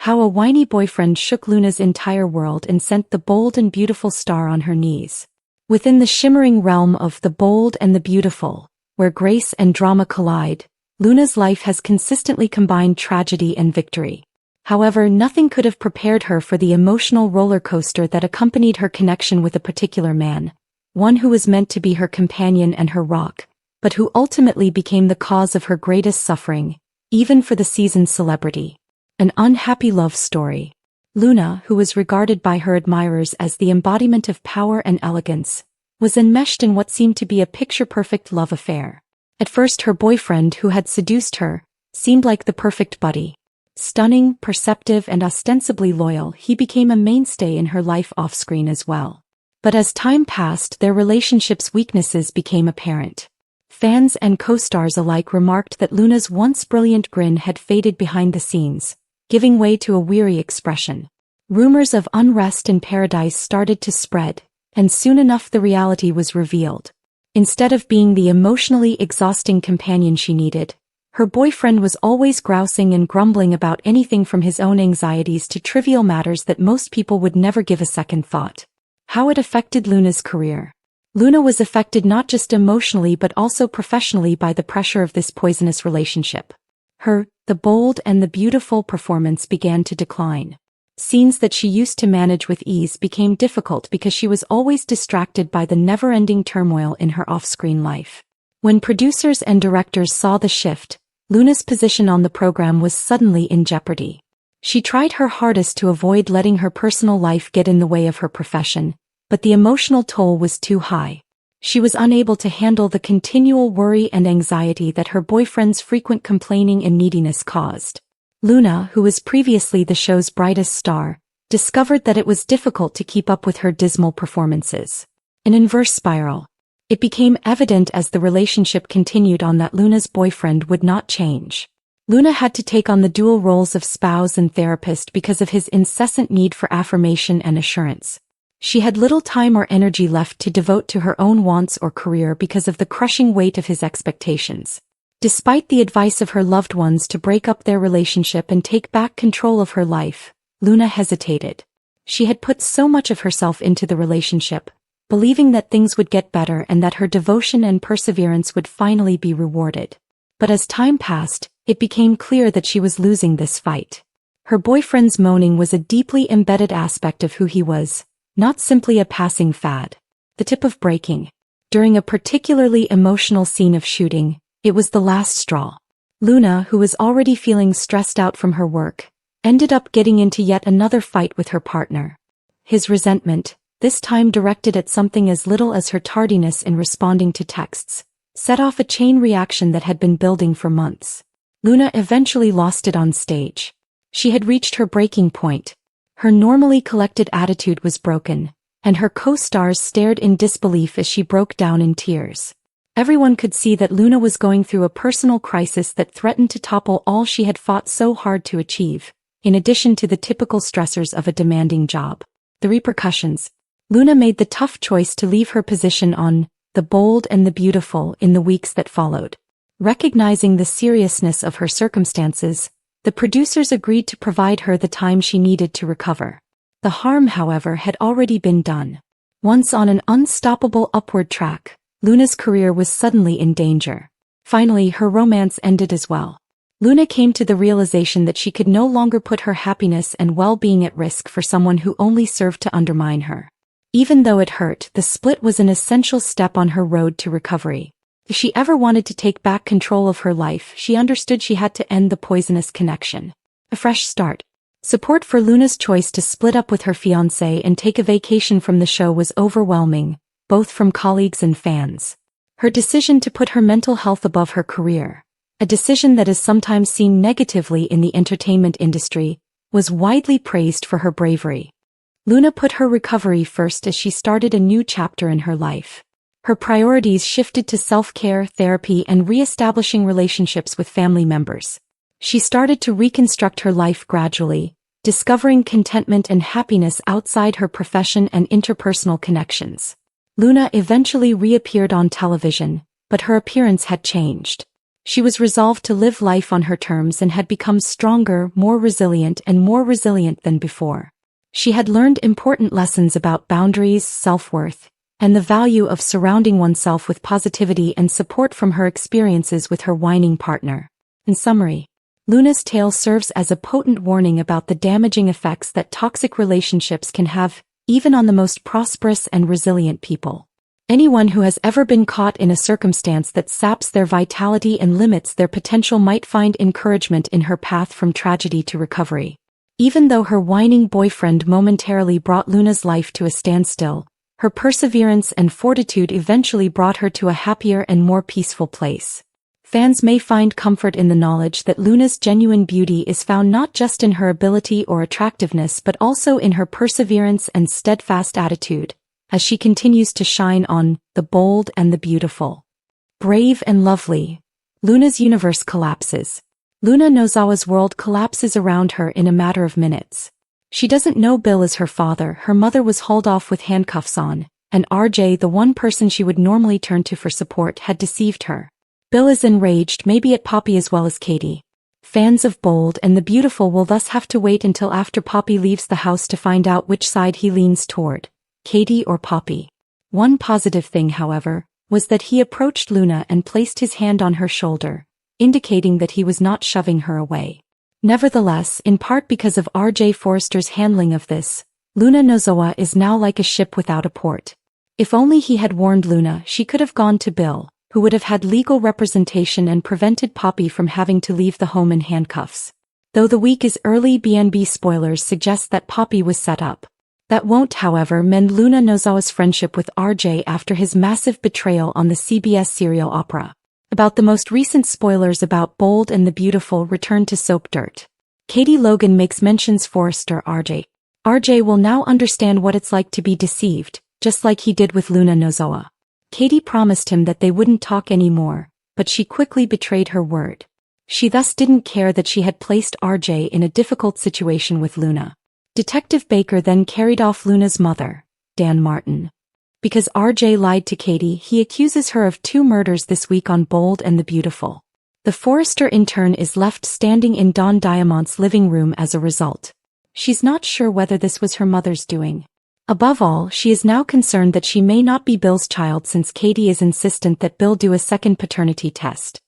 How a whiny boyfriend shook Luna's entire world and sent the bold and beautiful star on her knees. Within the shimmering realm of the bold and the beautiful, where grace and drama collide, Luna's life has consistently combined tragedy and victory. However, nothing could have prepared her for the emotional roller coaster that accompanied her connection with a particular man, one who was meant to be her companion and her rock, but who ultimately became the cause of her greatest suffering, even for the seasoned celebrity. An unhappy love story. Luna, who was regarded by her admirers as the embodiment of power and elegance, was enmeshed in what seemed to be a picture-perfect love affair. At first, her boyfriend, who had seduced her, seemed like the perfect buddy. Stunning, perceptive, and ostensibly loyal, he became a mainstay in her life off-screen as well. But as time passed, their relationship's weaknesses became apparent. Fans and co-stars alike remarked that Luna's once brilliant grin had faded behind the scenes, giving way to a weary expression. Rumors of unrest in paradise started to spread, and soon enough the reality was revealed. Instead of being the emotionally exhausting companion she needed, her boyfriend was always grousing and grumbling about anything from his own anxieties to trivial matters that most people would never give a second thought. How it affected Luna's career. Luna was affected not just emotionally but also professionally by the pressure of this poisonous relationship. The bold and the beautiful performance began to decline. Scenes that she used to manage with ease became difficult because she was always distracted by the never-ending turmoil in her off-screen life. When producers and directors saw the shift, Luna's position on the program was suddenly in jeopardy. She tried her hardest to avoid letting her personal life get in the way of her profession, but the emotional toll was too high. She was unable to handle the continual worry and anxiety that her boyfriend's frequent complaining and neediness caused. Luna, who was previously the show's brightest star, discovered that it was difficult to keep up with her dismal performances. An inverse spiral. It became evident as the relationship continued on that Luna's boyfriend would not change. Luna had to take on the dual roles of spouse and therapist because of his incessant need for affirmation and assurance. She had little time or energy left to devote to her own wants or career because of the crushing weight of his expectations. Despite the advice of her loved ones to break up their relationship and take back control of her life, Luna hesitated. She had put so much of herself into the relationship, believing that things would get better and that her devotion and perseverance would finally be rewarded. But as time passed, it became clear that she was losing this fight. Her boyfriend's moaning was a deeply embedded aspect of who he was, not simply a passing fad. The tip of breaking. During a particularly emotional scene of shooting, it was the last straw. Luna, who was already feeling stressed out from her work, ended up getting into yet another fight with her partner. His resentment, this time directed at something as little as her tardiness in responding to texts, set off a chain reaction that had been building for months. Luna eventually lost it on stage. She had reached her breaking point. Her normally collected attitude was broken, and her co-stars stared in disbelief as she broke down in tears. Everyone could see that Luna was going through a personal crisis that threatened to topple all she had fought so hard to achieve, in addition to the typical stressors of a demanding job. The repercussions. Luna made the tough choice to leave her position on The Bold and the Beautiful in the weeks that followed. Recognizing the seriousness of her circumstances, the producers agreed to provide her the time she needed to recover. The harm, however, had already been done. Once on an unstoppable upward track, Luna's career was suddenly in danger. Finally, her romance ended as well. Luna came to the realization that she could no longer put her happiness and well-being at risk for someone who only served to undermine her. Even though it hurt, the split was an essential step on her road to recovery. If she ever wanted to take back control of her life, she understood she had to end the poisonous connection. A fresh start. Support for Luna's choice to split up with her fiancé and take a vacation from the show was overwhelming, both from colleagues and fans. Her decision to put her mental health above her career, a decision that is sometimes seen negatively in the entertainment industry, was widely praised for her bravery. Luna put her recovery first as she started a new chapter in her life. Her priorities shifted to self-care, therapy, and re-establishing relationships with family members. She started to reconstruct her life gradually, discovering contentment and happiness outside her profession and interpersonal connections. Luna eventually reappeared on television, but her appearance had changed. She was resolved to live life on her terms and had become stronger, more resilient than before. She had learned important lessons about boundaries, self-worth, and the value of surrounding oneself with positivity and support from her experiences with her whining partner. In summary, Luna's tale serves as a potent warning about the damaging effects that toxic relationships can have, even on the most prosperous and resilient people. Anyone who has ever been caught in a circumstance that saps their vitality and limits their potential might find encouragement in her path from tragedy to recovery. Even though her whining boyfriend momentarily brought Luna's life to a standstill, her perseverance and fortitude eventually brought her to a happier and more peaceful place. Fans may find comfort in the knowledge that Luna's genuine beauty is found not just in her ability or attractiveness but also in her perseverance and steadfast attitude, as she continues to shine on The Bold and the Beautiful. Brave and lovely, Luna's universe collapses. Luna Nozawa's world collapses around her in a matter of minutes. She doesn't know Bill is her father. Her mother was hauled off with handcuffs on, and RJ, the one person she would normally turn to for support, had deceived her. Bill is enraged, maybe at Poppy as well as Katie. Fans of Bold and the Beautiful will thus have to wait until after Poppy leaves the house to find out which side he leans toward, Katie or Poppy. One positive thing, however, was that he approached Luna and placed his hand on her shoulder, indicating that he was not shoving her away. Nevertheless, in part because of R.J. Forrester's handling of this, Luna Nozawa is now like a ship without a port. If only he had warned Luna, she could have gone to Bill, who would have had legal representation and prevented Poppy from having to leave the home in handcuffs. Though the week is early, BNB spoilers suggest that Poppy was set up. That won't, however, mend Luna Nozawa's friendship with RJ after his massive betrayal on the CBS serial opera. About the most recent spoilers about Bold and the Beautiful return to Soap Dirt. Katie Logan makes mentions Forrester RJ. RJ will now understand what it's like to be deceived, just like he did with Luna Nozawa. Katie promised him that they wouldn't talk anymore, but she quickly betrayed her word. She thus didn't care that she had placed RJ in a difficult situation with Luna. Detective Baker then carried off Luna's mother, Dan Martin. Because RJ lied to Katie, he accuses her of 2 murders this week on Bold and the Beautiful. The Forrester intern is left standing in Dawn Diamond's living room as a result. She's not sure whether this was her mother's doing. Above all, she is now concerned that she may not be Bill's child since Katie is insistent that Bill do a second paternity test.